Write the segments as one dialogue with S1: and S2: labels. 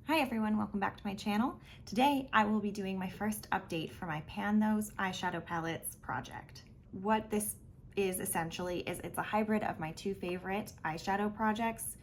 S1: Hi everyone, welcome back to my channel. Today I will be doing my first update for my Pan Those eyeshadow palettes project. What this is essentially is it's a hybrid of my two favorite eyeshadow projects,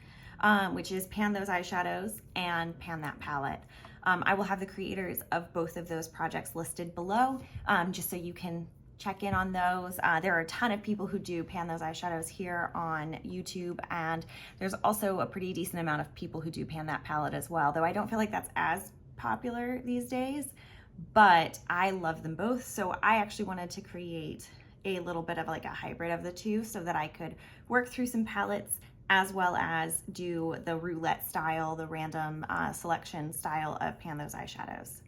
S1: which is Pan Those Eyeshadows and Pan That Palette. I will have the creators of both of those projects listed below, just so you can check in on those. There are a ton of people who do Pan Those Eyeshadows here on YouTube, and there's also a pretty decent amount of people who do Pan That Palette as well, though I don't feel like that's as popular these days, but I love them both. So I actually wanted to create a little bit of like a hybrid of the two so that I could work through some palettes as well as do the roulette style, the random selection style of Pan Those Eyeshadows.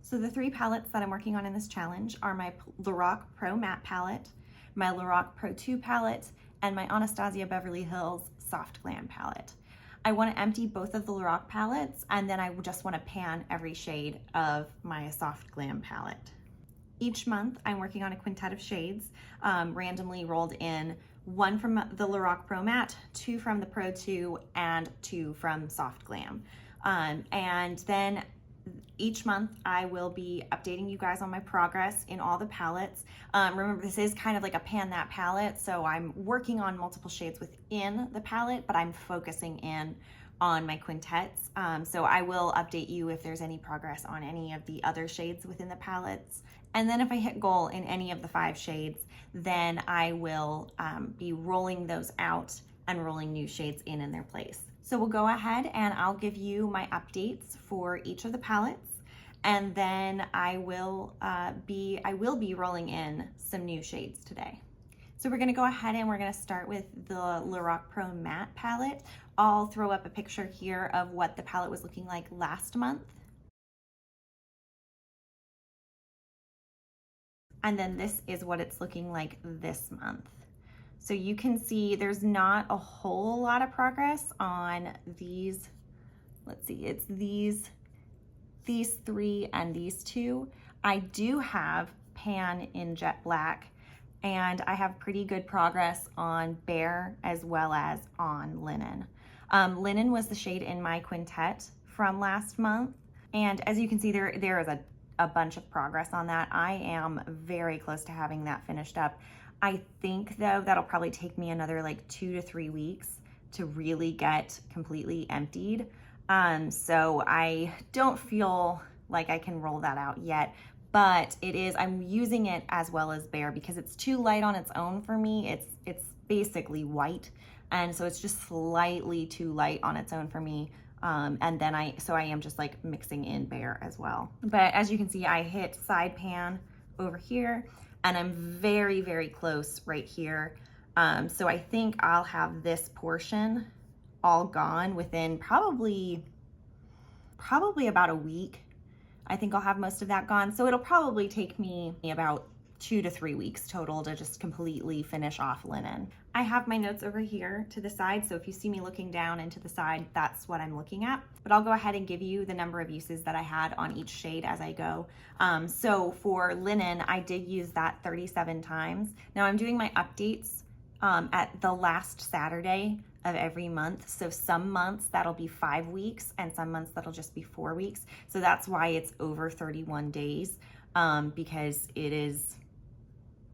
S1: So the three palettes that I'm working on in this challenge are my Lorac Pro Matte palette, my Lorac Pro 2 palette, and my Anastasia Beverly Hills Soft Glam palette. I want to empty both of the Lorac palettes, and then I just want to pan every shade of my Soft Glam palette. Each month I'm working on a quintet of shades, randomly rolled in, one from the Lorac Pro Matte, two from the Pro 2, and two from Soft Glam. And then each month I will be updating you guys on my progress in all the palettes. Remember, this is kind of like a Pan That palette, so I'm working on multiple shades within the palette, but I'm focusing in on my quintets. So I will update you if there's any progress on any of the other shades within the palettes. And then if I hit goal in any of the 5 shades, then I will be rolling those out and rolling new shades in their place. So we'll go ahead and I'll give you my updates for each of the palettes, and then I will be rolling in some new shades today. So we're gonna go ahead and we're gonna start with the Lorac Pro Matte palette. I'll throw up a picture here of what the palette was looking like last month. And then this is what it's looking like this month. So you can see there's not a whole lot of progress on these. Let's see, it's these 3 and these 2. I do have Pan in Jet Black, and I have pretty good progress on Bare as well as on Linen. Linen was the shade in my quintet from last month, and as you can see, there is a bunch of progress on that. I am very close to having that finished up. I think though that'll probably take me another like 2 to 3 weeks to really get completely emptied. So I don't feel like I can roll that out yet, but I'm using it as well as Bare because it's too light on its own for me. It's basically white, and so it's just slightly too light on its own for me. And then I am just like mixing in Bare as well. But as you can see, I hit side pan over here, and I'm very, very close right here. So I think I'll have this portion all gone within probably about a week. I think I'll have most of that gone. So it'll probably take me about 2 to 3 weeks total to just completely finish off Linen. I have my notes over here to the side, so if you see me looking down and to the side, that's what I'm looking at. But I'll go ahead and give you the number of uses that I had on each shade as I go. So for Linen, I did use that 37 times. Now I'm doing my updates at the last Saturday of every month. So some months that'll be 5 weeks, and some months that'll just be 4 weeks. So that's why it's over 31 days, because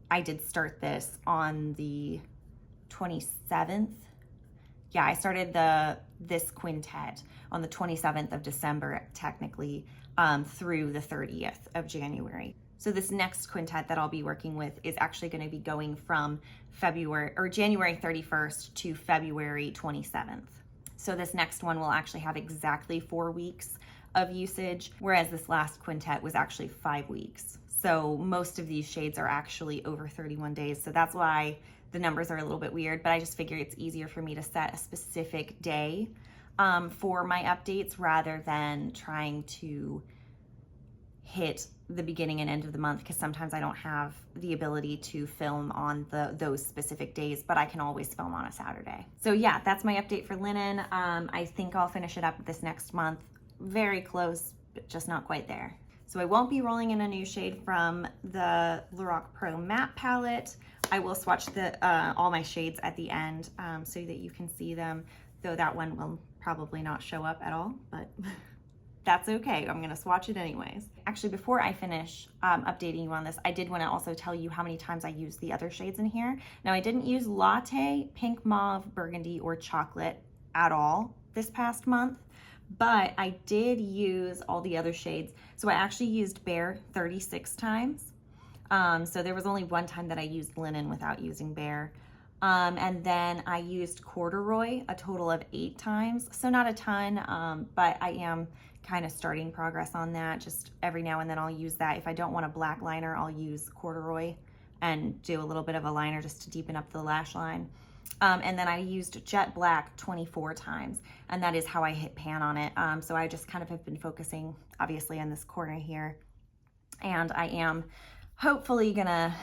S1: I did start this on the 27th. Yeah, I started this quintet on the 27th of December, technically, through the 30th of January. So this next quintet that I'll be working with is actually going to be going from January 31st to February 27th. So this next one will actually have exactly 4 weeks of usage, whereas this last quintet was actually 5 weeks. So most of these shades are actually over 31 days. So that's why the numbers are a little bit weird, but I just figure it's easier for me to set a specific day for my updates rather than trying to hit the beginning and end of the month, because sometimes I don't have the ability to film on those specific days, but I can always film on a Saturday. So yeah, that's my update for Linen. I think I'll finish it up this next month. Very close, but just not quite there. So I won't be rolling in a new shade from the Lorac Pro Matte palette. I will swatch all my shades at the end so that you can see them, though that one will probably not show up at all, but that's okay. I'm gonna swatch it anyways. Actually, before I finish updating you on this, I did wanna also tell you how many times I used the other shades in here. Now, I didn't use Latte, Pink Mauve, Burgundy, or Chocolate at all this past month, but I did use all the other shades. So I actually used Bare 36 times. So there was only one time that I used Linen without using Bare. And then I used Corduroy a total of 8 times. So not a ton, but I am kind of starting progress on that. Just every now and then I'll use that. If I don't want a black liner, I'll use Corduroy and do a little bit of a liner just to deepen up the lash line. And then I used Jet Black 24 times, and that is how I hit pan on it. So I just kind of have been focusing, obviously, on this corner here. And I am hopefully gonna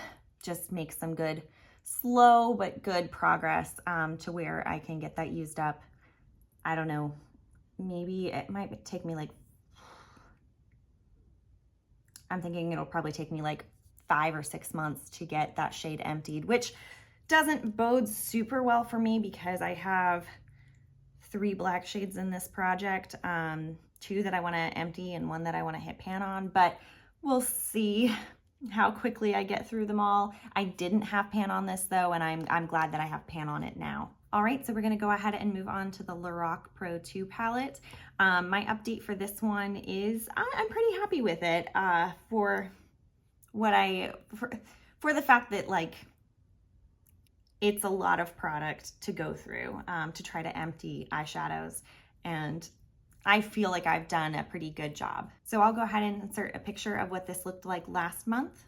S1: just make some good, slow but good progress to where I can get that used up. I don't know, maybe it might take me like, I'm thinking it'll probably take me like 5 or 6 months to get that shade emptied, which doesn't bode super well for me because I have 3 black shades in this project, 2 that I want to empty and 1 that I want to hit pan on, but we'll see how quickly I get through them all. I didn't have pan on this though, and I'm glad that I have pan on it now. All right, so we're gonna go ahead and move on to the Lorac Pro 2 palette. My update for this one is I'm pretty happy with it for the fact that like it's a lot of product to go through to try to empty eyeshadows, and I feel like I've done a pretty good job. So I'll go ahead and insert a picture of what this looked like last month.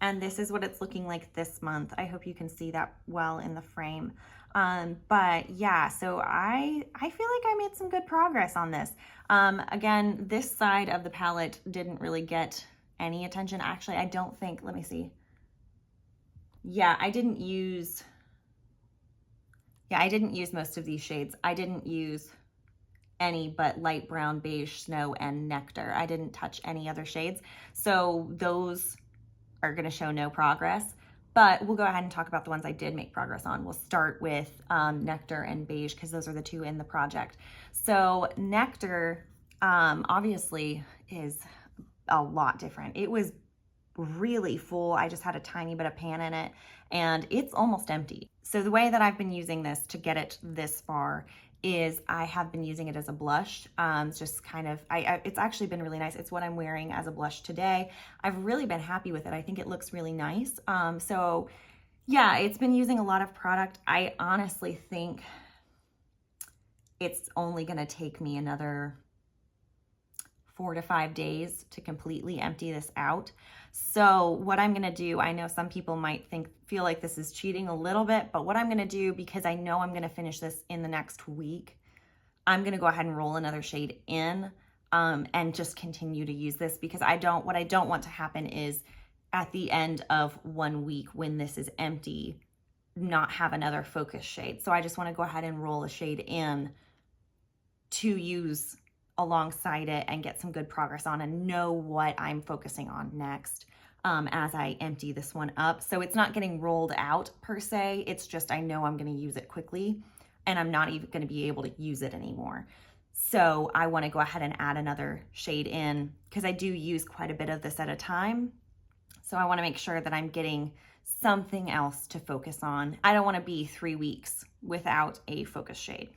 S1: And this is what it's looking like this month. I hope you can see that well in the frame. But yeah, so I feel like I made some good progress on this. Again, this side of the palette didn't really get any attention. Actually, I don't think, let me see. Yeah, I didn't use most of these shades. I didn't use any but light brown, beige, snow, and nectar. I didn't touch any other shades. So those are gonna show no progress, but we'll go ahead and talk about the ones I did make progress on. We'll start with nectar and beige because those are the 2 in the project. So nectar obviously is a lot different. It was really full. I just had a tiny bit of pan in it and it's almost empty. So the way that I've been using this to get it this far is I have been using it as a blush. It's just kind of, it's actually been really nice. It's what I'm wearing as a blush today. I've really been happy with it. I think it looks really nice. So yeah, it's been using a lot of product. I honestly think it's only gonna take me another 4 to 5 days to completely empty this out. So what I'm gonna do, I know some people might feel like this is cheating a little bit, but what I'm gonna do, because I know I'm gonna finish this in the next week, I'm gonna go ahead and roll another shade in and just continue to use this, because what I don't want to happen is at the end of 1 week when this is empty, not have another focus shade. So I just wanna go ahead and roll a shade in to use alongside it and get some good progress on and know what I'm focusing on next as I empty this one up. So it's not getting rolled out per se, it's just I know I'm gonna use it quickly and I'm not even gonna be able to use it anymore. So I wanna go ahead and add another shade in because I do use quite a bit of this at a time. So I wanna make sure that I'm getting something else to focus on. I don't wanna be 3 weeks without a focus shade.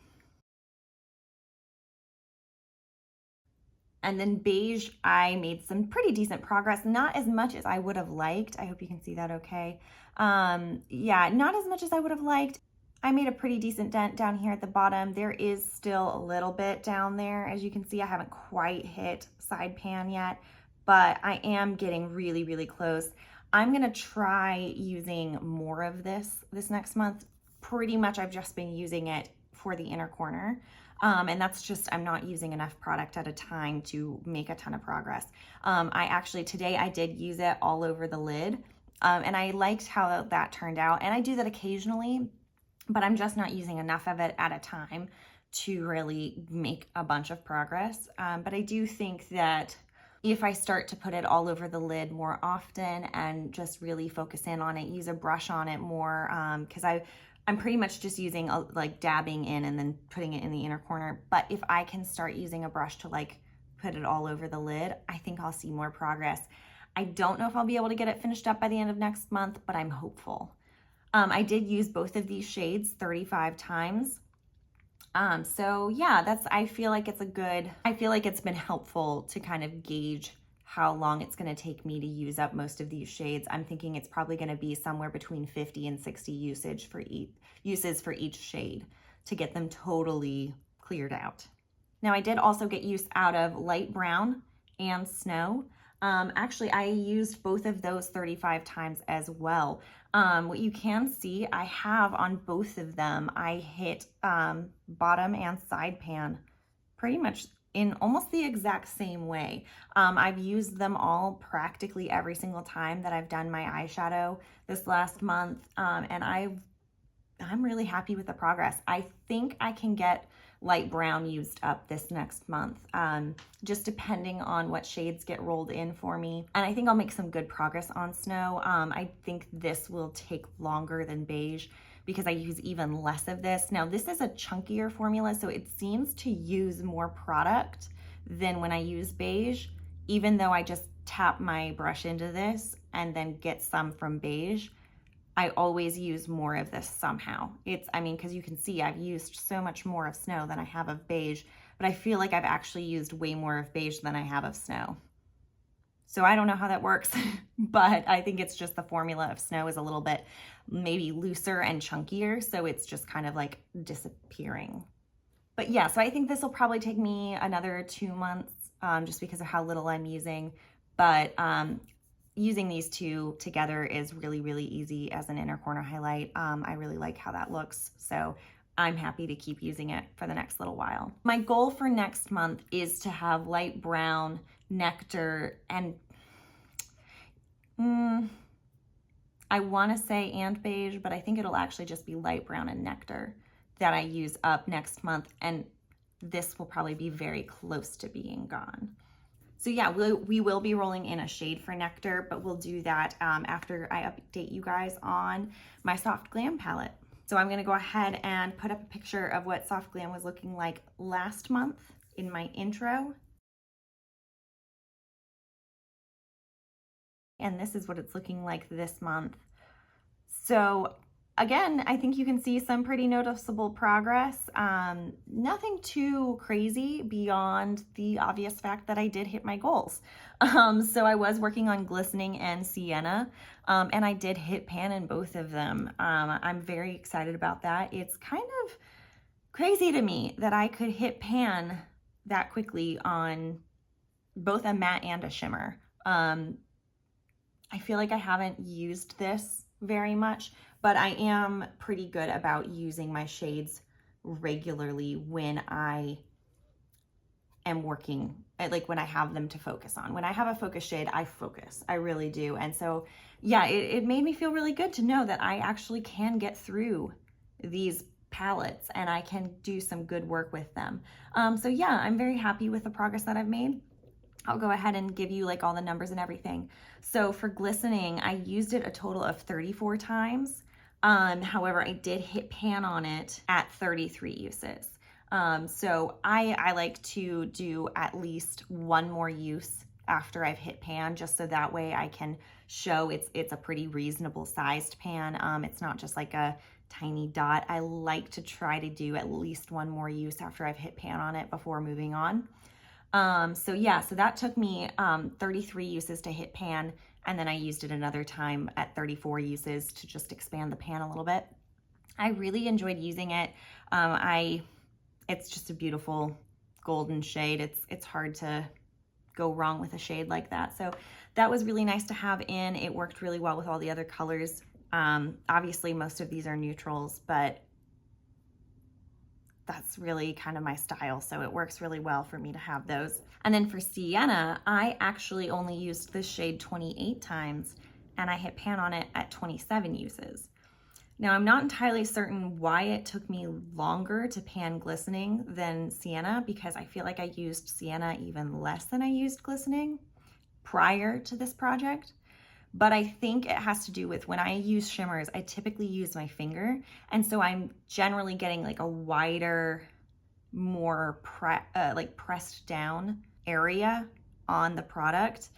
S1: And then beige, I made some pretty decent progress, not as much as I would have liked. I hope you can see that okay. Yeah, not as much as I would have liked. I made a pretty decent dent down here at the bottom. There is still a little bit down there. As you can see, I haven't quite hit side pan yet, but I am getting really, really close. I'm gonna try using more of this next month. Pretty much I've just been using it for the inner corner. And that's just, I'm not using enough product at a time to make a ton of progress. Today I did use it all over the lid, and I liked how that turned out. And I do that occasionally, but I'm just not using enough of it at a time to really make a bunch of progress. But I do think that if I start to put it all over the lid more often and just really focus in on it, use a brush on it more, because I'm pretty much just using like dabbing in and then putting it in the inner corner. But if I can start using a brush to like put it all over the lid, I think I'll see more progress. I don't know if I'll be able to get it finished up by the end of next month, but I'm hopeful. I did use both of these shades 35 times. So yeah, I feel like it's been helpful to kind of gauge how long it's going to take me to use up most of these shades. I'm thinking it's probably going to be somewhere between 50 and 60 uses for each shade to get them totally cleared out. Now I did also get use out of light brown and snow. Actually, I used both of those 35 times as well. What you can see, I have on both of them, I hit bottom and side pan pretty much in almost the exact same way. I've used them all practically every single time that I've done my eyeshadow this last month, and I'm really happy with the progress. I think I can get light brown used up this next month, just depending on what shades get rolled in for me. And I think I'll make some good progress on snow. I think this will take longer than beige because I use even less of this. Now this is a chunkier formula, so it seems to use more product than when I use beige, even though I just tap my brush into this and then get some from beige. I always use more of this somehow. Because you can see I've used so much more of snow than I have of beige, but I feel like I've actually used way more of beige than I have of snow. So I don't know how that works, but I think it's just the formula of snow is a little bit maybe looser and chunkier, so it's just kind of like disappearing. But yeah, so I think this will probably take me another 2 months, just because of how little I'm using. But using these two together is really, really easy as an inner corner highlight. I really like how that looks, so I'm happy to keep using it for the next little while. My goal for next month is to have light brown, nectar, and I want to say and beige, but I think it'll actually just be light brown and nectar that I use up next month, and this will probably be very close to being gone. So yeah, we will be rolling in a shade for nectar, but we'll do that after I update you guys on my Soft Glam palette. So I'm gonna go ahead and put up a picture of what Soft Glam was looking like last month in my intro. And this is what it's looking like this month. So again, I think you can see some pretty noticeable progress. Nothing too crazy beyond the obvious fact that I did hit my goals. So I was working on glistening and sienna, and I did hit pan in both of them. I'm very excited about that. It's kind of crazy to me that I could hit pan that quickly on both a matte and a shimmer. I feel like I haven't used this very much, but I am pretty good about using my shades regularly when I am working, like when I have them to focus on. When I have a focus shade, I focus, I really do. And so, yeah, it made me feel really good to know that I actually can get through these palettes and I can do some good work with them. So yeah, I'm very happy with the progress that I've made. I'll go ahead and give you like all the numbers and everything. So for glistening, I used it a total of 34 times. However, I did hit pan on it at 33 uses. So I like to do at least one more use after I've hit pan, just so that way I can show it's a pretty reasonable sized pan. It's not just like a tiny dot. I like to try to do at least one more use after I've hit pan on it before moving on. So yeah, so that took me 33 uses to hit pan, and then I used it another time at 34 uses to just expand the pan a little bit. I really enjoyed using it. It's just a beautiful golden shade. It's hard to go wrong with a shade like that. So that was really nice to have in. It worked really well with all the other colors. Obviously most of these are neutrals, but that's really kind of my style, so it works really well for me to have those. And then for sienna, I actually only used this shade 28 times, and I hit pan on it at 27 uses. Now, I'm not entirely certain why it took me longer to pan glistening than sienna, because I feel like I used sienna even less than I used glistening prior to this project. But I think it has to do with when I use shimmers, I typically use my finger. And so I'm generally getting like a wider, more like pressed down area on the product.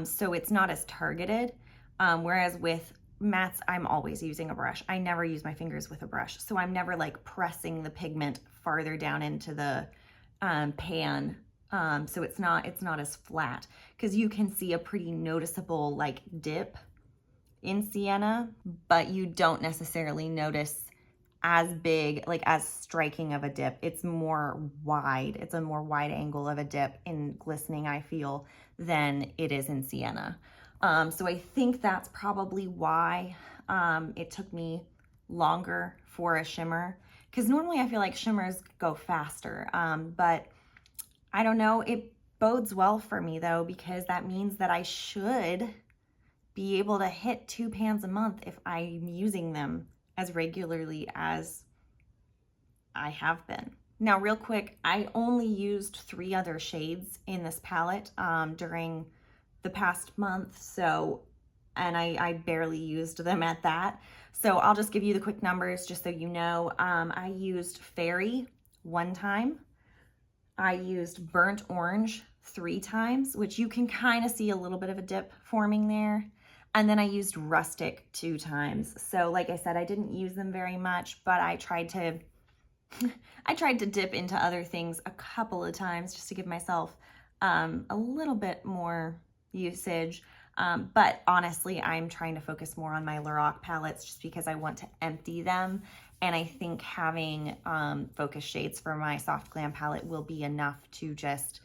S1: So it's not as targeted. Whereas with mattes, I'm always using a brush. I never use my fingers with a brush. So I'm never like pressing the pigment farther down into the pan. So it's not as flat, because you can see a pretty noticeable like dip in sienna, but you don't necessarily notice as big, like as striking of a dip. It's more wide. It's a more wide angle of a dip in glistening, I feel, than it is in sienna. So I think that's probably why it took me longer for a shimmer, because normally I feel like shimmers go faster, but I don't know. It bodes well for me though, because that means that I should be able to hit 2 pans a month if I'm using them as regularly as I have been. Now, real quick, I only used 3 other shades in this palette during the past month, and I barely used them at that. So I'll just give you the quick numbers just so you know. I used Fairy 1 time. I used Burnt Orange 3 times, which you can kind of see a little bit of a dip forming there. And then I used Rustic 2 times. So like I said, I didn't use them very much, but I tried to dip into other things a couple of times just to give myself a little bit more usage. But honestly, I'm trying to focus more on my Lorac palettes just because I want to empty them. And I think having focus shades for my Soft Glam palette will be enough to just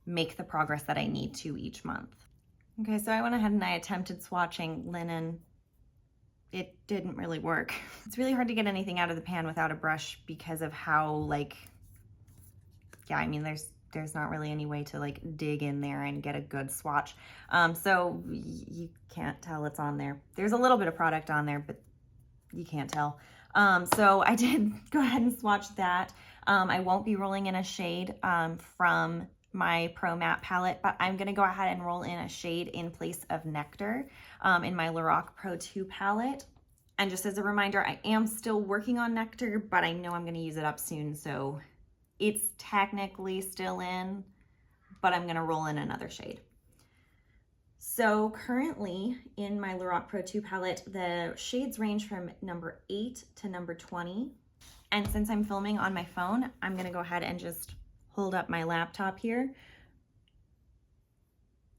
S1: make the progress that I need to each month. Okay, so I went ahead and I attempted swatching linen. It didn't really work. It's really hard to get anything out of the pan without a brush because of how, like, yeah, I mean, there's not really any way to like dig in there and get a good swatch. So you can't tell it's on there. There's a little bit of product on there, but you can't tell. So I did go ahead and swatch that. I won't be rolling in a shade from my Pro Matte palette, but I'm gonna go ahead and roll in a shade in place of Nectar in my Lorac Pro 2 palette. And just as a reminder, I am still working on Nectar, but I know I'm gonna use it up soon, so it's technically still in, but I'm gonna roll in another shade. So currently in my Lorac Pro 2 palette, the shades range from number 8 to number 20. And since I'm filming on my phone, I'm gonna go ahead and just hold up my laptop here.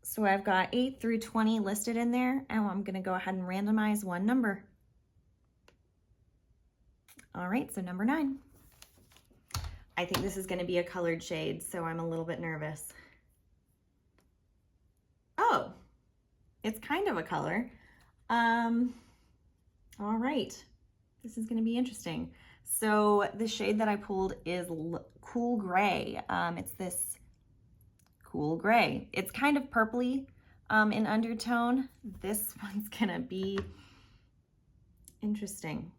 S1: So I've got 8 through 20 listed in there, and I'm gonna go ahead and randomize one number. All right, so number 9. I think this is gonna be a colored shade, so I'm a little bit nervous. Oh, it's kind of a color. All right, this is gonna be interesting. So the shade that I pulled is Cool Gray. It's this cool gray. It's kind of purpley in undertone. This one's gonna be interesting.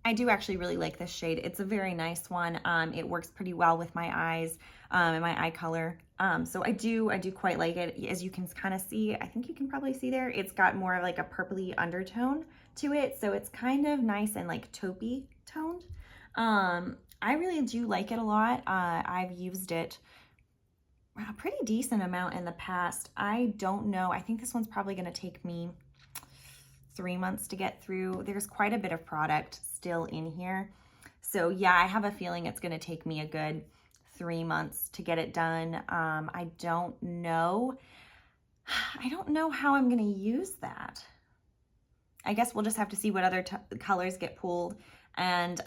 S1: I do actually really like this shade. It's a very nice one. It works pretty well with my eyes and my eye color. So I do quite like it. As you can kind of see, I think you can probably see there, it's got more of like a purpley undertone to it. So it's kind of nice and like taupey toned. I really do like it a lot. I've used it a pretty decent amount in the past. I don't know. I think this one's probably going to take me 3 months to get through. There's quite a bit of product still in here. So yeah, I have a feeling it's going to take me a good 3 months to get it done. I don't know how I'm going to use that. I guess we'll just have to see what other colors get pulled. And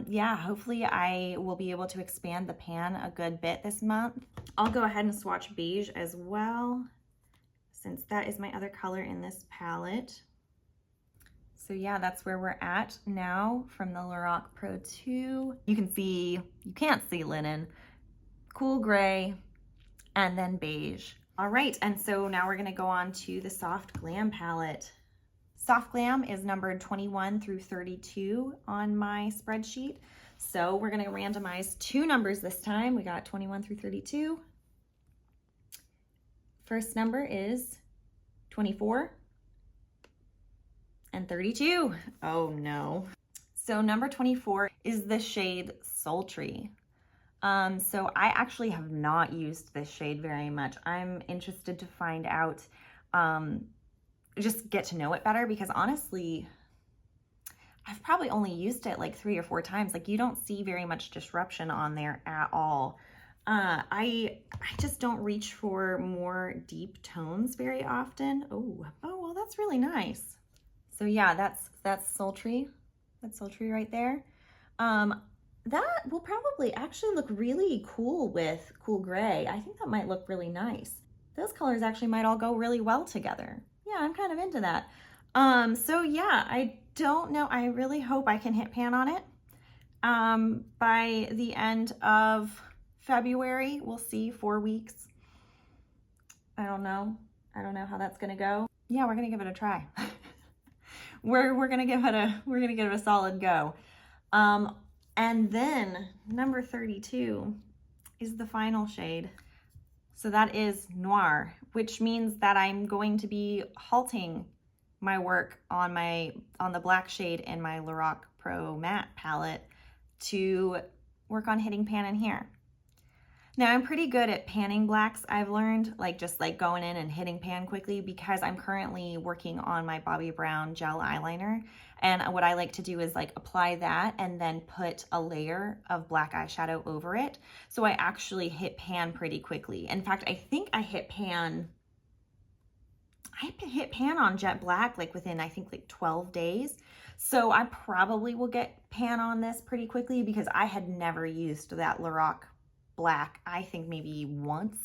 S1: yeah, hopefully I will be able to expand the pan a good bit this month. I'll go ahead and swatch beige as well, since that is my other color in this palette. So yeah, that's where we're at now from the Lorac Pro 2. You can't see linen, cool gray, and then beige. All right, and so now we're gonna go on to the Soft Glam palette. Soft Glam is numbered 21 through 32 on my spreadsheet. So we're gonna randomize 2 numbers this time. We got 21 through 32. First number is 24. and 32. Oh no. So number 24 is the shade Sultry. So I actually have not used this shade very much. I'm interested to find out, just get to know it better, because honestly, I've probably only used it like 3 or 4 times. Like, you don't see very much disruption on there at all. I just don't reach for more deep tones very often. Oh, well, that's really nice. So yeah, that's sultry. That's sultry right there. That will probably actually look really cool with cool gray. I think that might look really nice. Those colors actually might all go really well together. Yeah, I'm kind of into that. So yeah, I don't know. I really hope I can hit pan on it. By the end of February, we'll see, 4 weeks. I don't know how that's gonna go. Yeah, we're gonna give it a try. we're gonna give it a solid go. And then number 32 is the final shade. So that is Noir, which means that I'm going to be halting my work on the black shade in my Lorac Pro Matte palette to work on hitting pan in here. Now, I'm pretty good at panning blacks, I've learned, just going in and hitting pan quickly, because I'm currently working on my Bobbi Brown gel eyeliner. And what I like to do is apply that and then put a layer of black eyeshadow over it. So I actually hit pan pretty quickly. In fact, I think I hit pan on jet black within, I think, 12 days. So I probably will get pan on this pretty quickly, because I had never used that Lorac black, I think maybe once.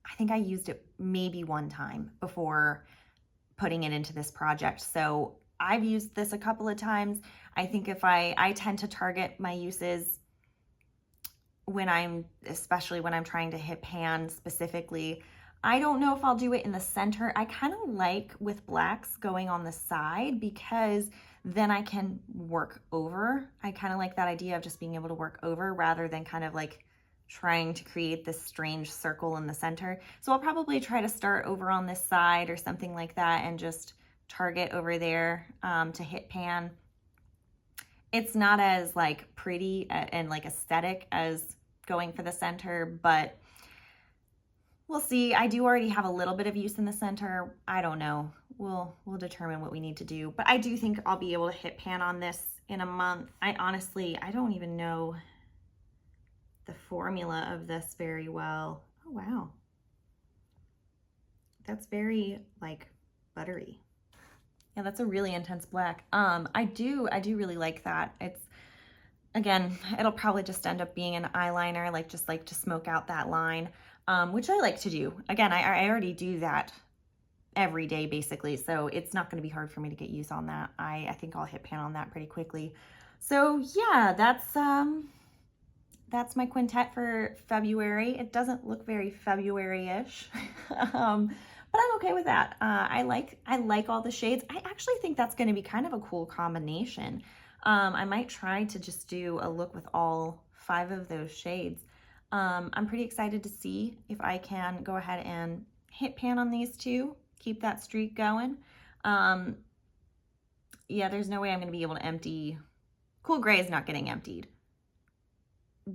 S1: I think I used it maybe one time before putting it into this project. So I've used this a couple of times. I think if I tend to target my uses especially when I'm trying to hit pan specifically. I don't know if I'll do it in the center. I kind of like with blacks going on the side, because then I can work over. I kind of like that idea of just being able to work over rather than kind of trying to create this strange circle in the center. So I'll probably try to start over on this side or something like that and just target over there to hit pan. It's not as pretty and aesthetic as going for the center, but we'll see. I do already have a little bit of use in the center. I don't know. We'll determine what we need to do. But I do think I'll be able to hit pan on this in a month. I don't even know the formula of this very well. Oh, wow. That's very buttery. Yeah, that's a really intense black. I do really like that. It's, again, it'll probably just end up being an eyeliner, just to smoke out that line. Which I like to do. Again, I already do that every day basically, so it's not going to be hard for me to get use on that. I think I'll hit pan on that pretty quickly. So yeah, that's my quintet for February. It doesn't look very February-ish, but I'm okay with that. I like all the shades. I actually think that's going to be kind of a cool combination. I might try to just do a look with all 5 of those shades. I'm pretty excited to see if I can go ahead and hit pan on these 2, keep that streak going. Yeah, there's no way I'm going to be able to empty. Cool gray is not getting emptied.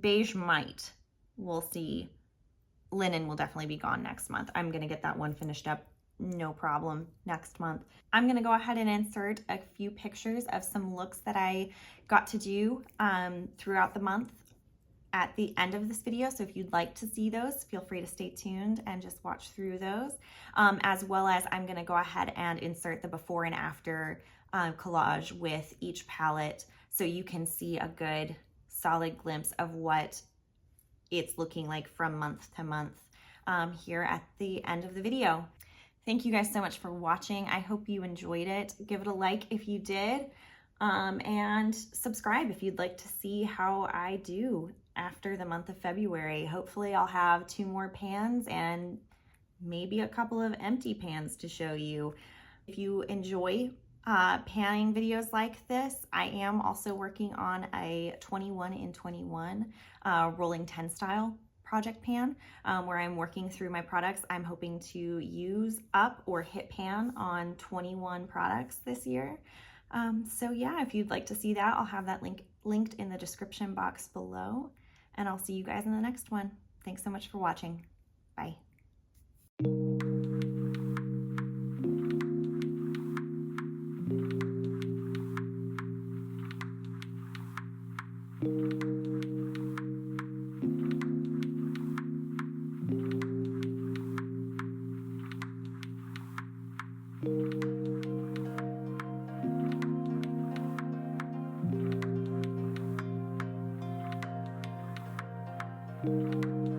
S1: Beige might. We'll see. Linen will definitely be gone next month. I'm going to get that one finished up, no problem, next month. I'm going to go ahead and insert a few pictures of some looks that I got to do throughout the month at the end of this video. So if you'd like to see those, feel free to stay tuned and just watch through those. As well as I'm gonna go ahead and insert the before and after collage with each palette, so you can see a good solid glimpse of what it's looking like from month to month here at the end of the video. Thank you guys so much for watching. I hope you enjoyed it. Give it a like if you did, and subscribe if you'd like to see how I do after the month of February. Hopefully I'll have 2 more pans and maybe a couple of empty pans to show you. If you enjoy panning videos like this, I am also working on a 21 in 21 rolling 10 style project pan where I'm working through my products. I'm hoping to use up or hit pan on 21 products this year. So yeah, if you'd like to see that, I'll have that linked in the description box below, and I'll see you guys in the next one. Thanks so much for watching. Bye. Thank you.